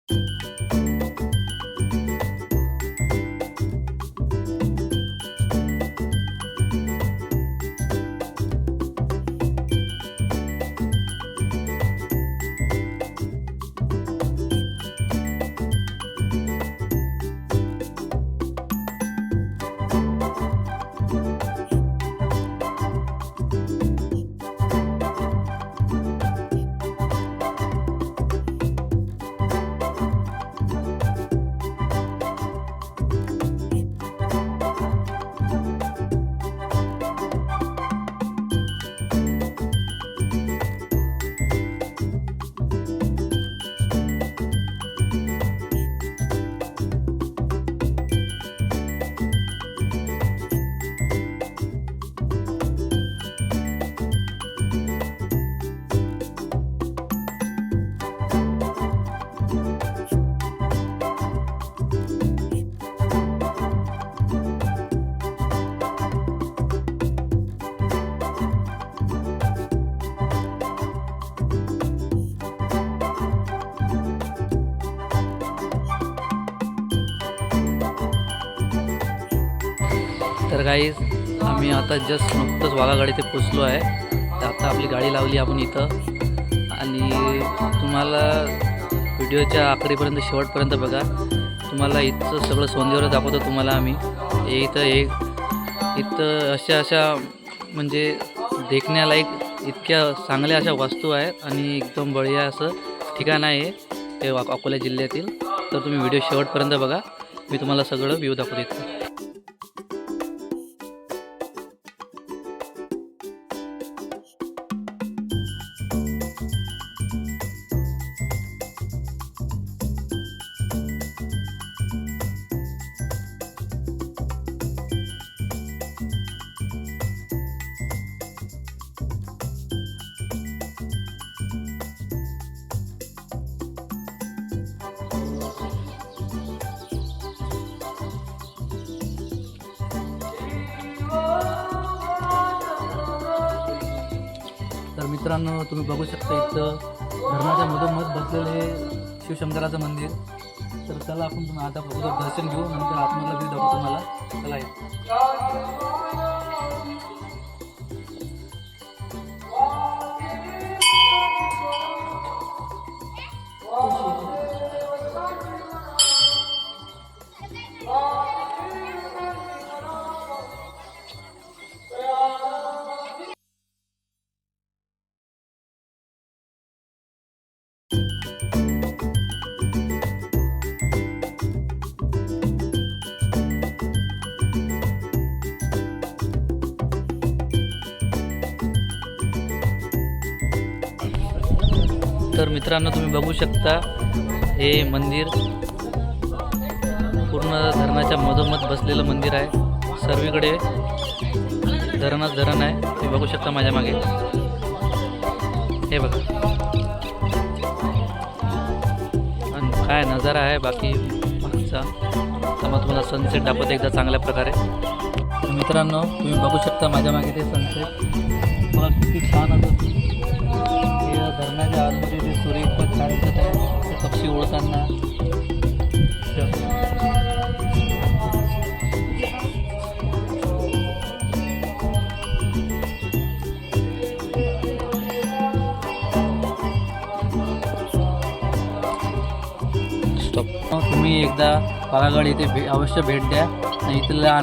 तर गाईज आम्ही आता जस्ट नुकतंच वाघागड इथे पोचलो आहे. तर आता आपली गाडी लावली आपण इथं आणि तुम्हाला व्हिडिओच्या आखरीपर्यंत शेवटपर्यंत बघा. तुम्हाला इथं सगळं सोंदेवर दाखवतो तुम्हाला आम्ही. इथं अशा म्हणजे देखण्यालायक इतक्या चांगल्या अशा वस्तू आहेत आणि एकदम बढिया असं ठिकाण आहे ते अकोला जिल्ह्यातील. तर तुम्ही व्हिडिओ शेवटपर्यंत बघा, मी तुम्हाला सगळं व्ह्यू दाखवतो इथं. तर मित्रांनो तुम्ही बघू शकता इथं धरणाच्या मधोमध बसलेलं हे शिवशंकराचं मंदिर. तर चला आपण आता दर्शन घेऊ, नंतर आतमधला व्ह्यू दाखवतो तुम्हाला. चला तर मित्रांनो तुम्ही बघू शकता हे मंदिर पूर्ण धरणाच्या मधोमध बसलेलं मंदिर आहे. सर्वीकडे धरणच धरण आहे. तुम्ही बघू शकता माझ्या मागे हे बघा. आणि काय नजारा आहे बाकी मागचा. तर मग तुम्हाला सनसेट दाखवतो एकदा चांगल्या प्रकारे. मित्रांनो तुम्ही बघू शकता माझ्या मागे ते सनसेट मला किती छान असं. धरणाच्या आतमध्ये ते सूर्य इतकं छान दिसत आहे, ते पक्षी उडताना. स्टॉप. तुम्ही एकदा वाघागड इथे अवश्य भेट द्या आणि इथल्या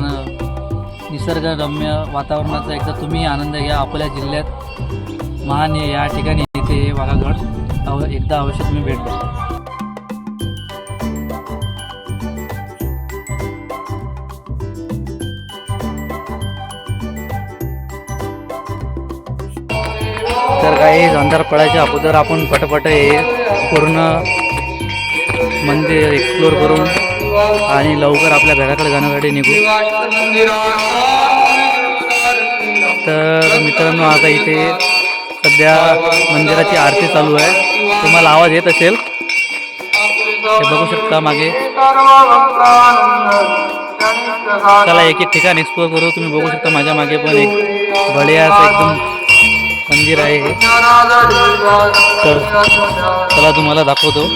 निसर्गरम्य वातावरणाचा एकदा तुम्ही आनंद घ्या. आपल्या जिल्ह्यात महान या ठिकाणी इथे वाघागड एकदा अवश्य तुम्ही भेट द्या. तर काही अंधार पडायच्या अगोदर आपण पटपट हे पूर्ण मंदिर एक्सप्लोर करून आणि लवकर आपल्या घराकडे जाण्यासाठी निघू. तर मित्रांनो आता इथे सध्या मंदिराची आरती चालू आहे. तुम्हाला आवाज येत असेल, हे बघू शकता मागे. चला एक एक ठिकाण एक्सप्लोर करू. तुम्ही बघू शकता माझ्या मागे पण एक बढिया असं एकदम मंदिर आहे हे. तर चला तुम्हाला दाखवतो.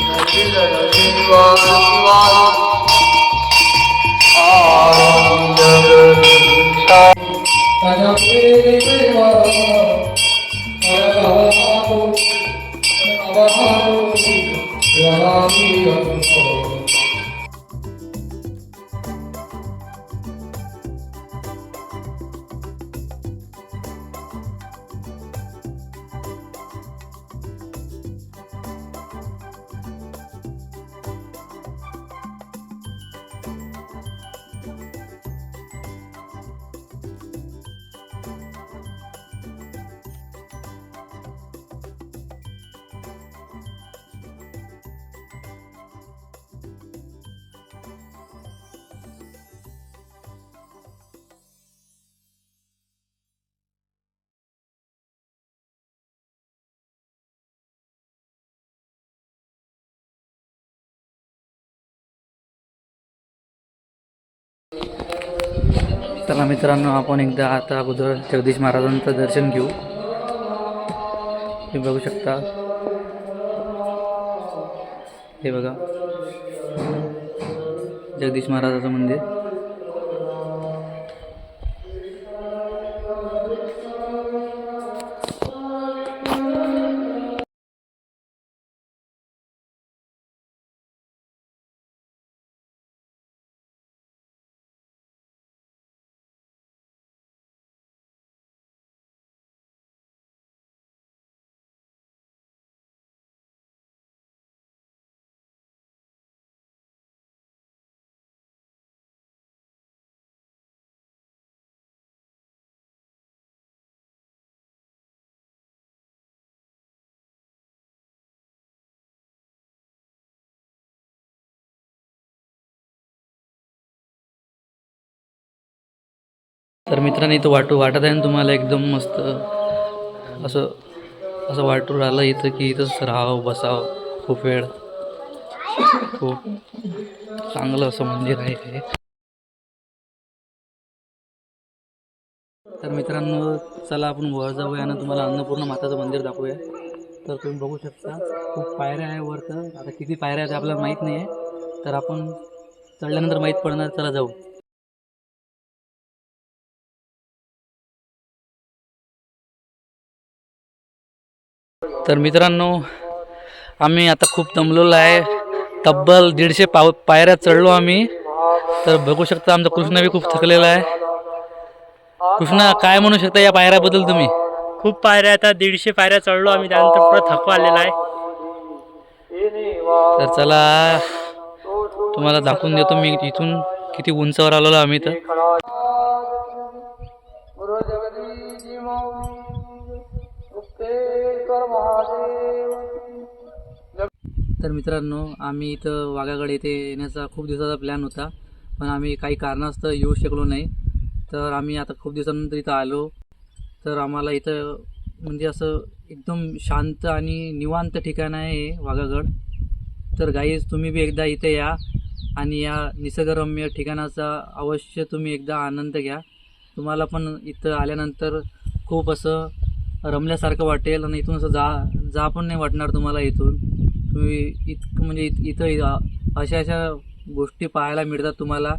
चला मित्रांनो, आपण एकदा आता अगोदर जगदीश महाराजांचं दर्शन घेऊ. हे बघू शकता, हे बघा जगदीश महाराजाचं मंदिर. तर मित्रांनो, इथं वाटत आहे ना तुम्हाला, एकदम मस्त असं वाटू राहिलं इथं की इथंच राहावं बसावं खूप वेळ. खूप चांगलं असं मंदिर आहे हे. तर मित्रांनो, चला आपण वर जाऊया आणि तुम्हाला अन्नपूर्णा माताचं मंदिर दाखवूया. तर तुम्ही बघू शकता, खूप पायऱ्या आहे वर. तर आता किती पायऱ्या आहेत आपल्याला माहीत नाही आहे, तर आपण चढल्यानंतर माहीत पडणार. चला जाऊ. तर मित्रांनो, आम्ही आता खूप दमलेलो आहे. तब्बल 150 पायऱ्या चढलो आम्ही. तर बघू शकता, आमचा कृष्ण बी खूप थकलेला आहे. कृष्णा, काय म्हणू शकता या पायऱ्याबद्दल तुम्ही? खूप पायऱ्या, आता 150 पायऱ्या चढलो आम्ही, त्यानंतर पुरा थकवा आलेला आहे. तर चला तुम्हाला दाखवून देतो मी इथून किती उंचावर आलेलो आम्ही. तर मित्रांनो, आम्ही इथं वाघागड येथे येण्याचा खूप दिवसाचा प्लॅन होता, पण आम्ही काही कारणास्तव येऊ शकलो नाही. तर आम्ही आता खूप दिवसानंतर इथं आलो. तर आम्हाला इथं म्हणजे असं एकदम शांत आणि निवांत ठिकाण आहे हे वाघागड. तर गाईज, तुम्ही बी एकदा इथे या आणि या निसर्गरम्य ठिकाणाचा अवश्य तुम्ही एकदा आनंद घ्या. तुम्हाला पण इथं आल्यानंतर खूप असं रमल्यासारखं वाटेल आणि इथून असं जा पण नाही वाटणार तुम्हाला. इथून तुम्ही म्हणजे इथं अशा गोष्टी पाहायला मिळतात तुम्हाला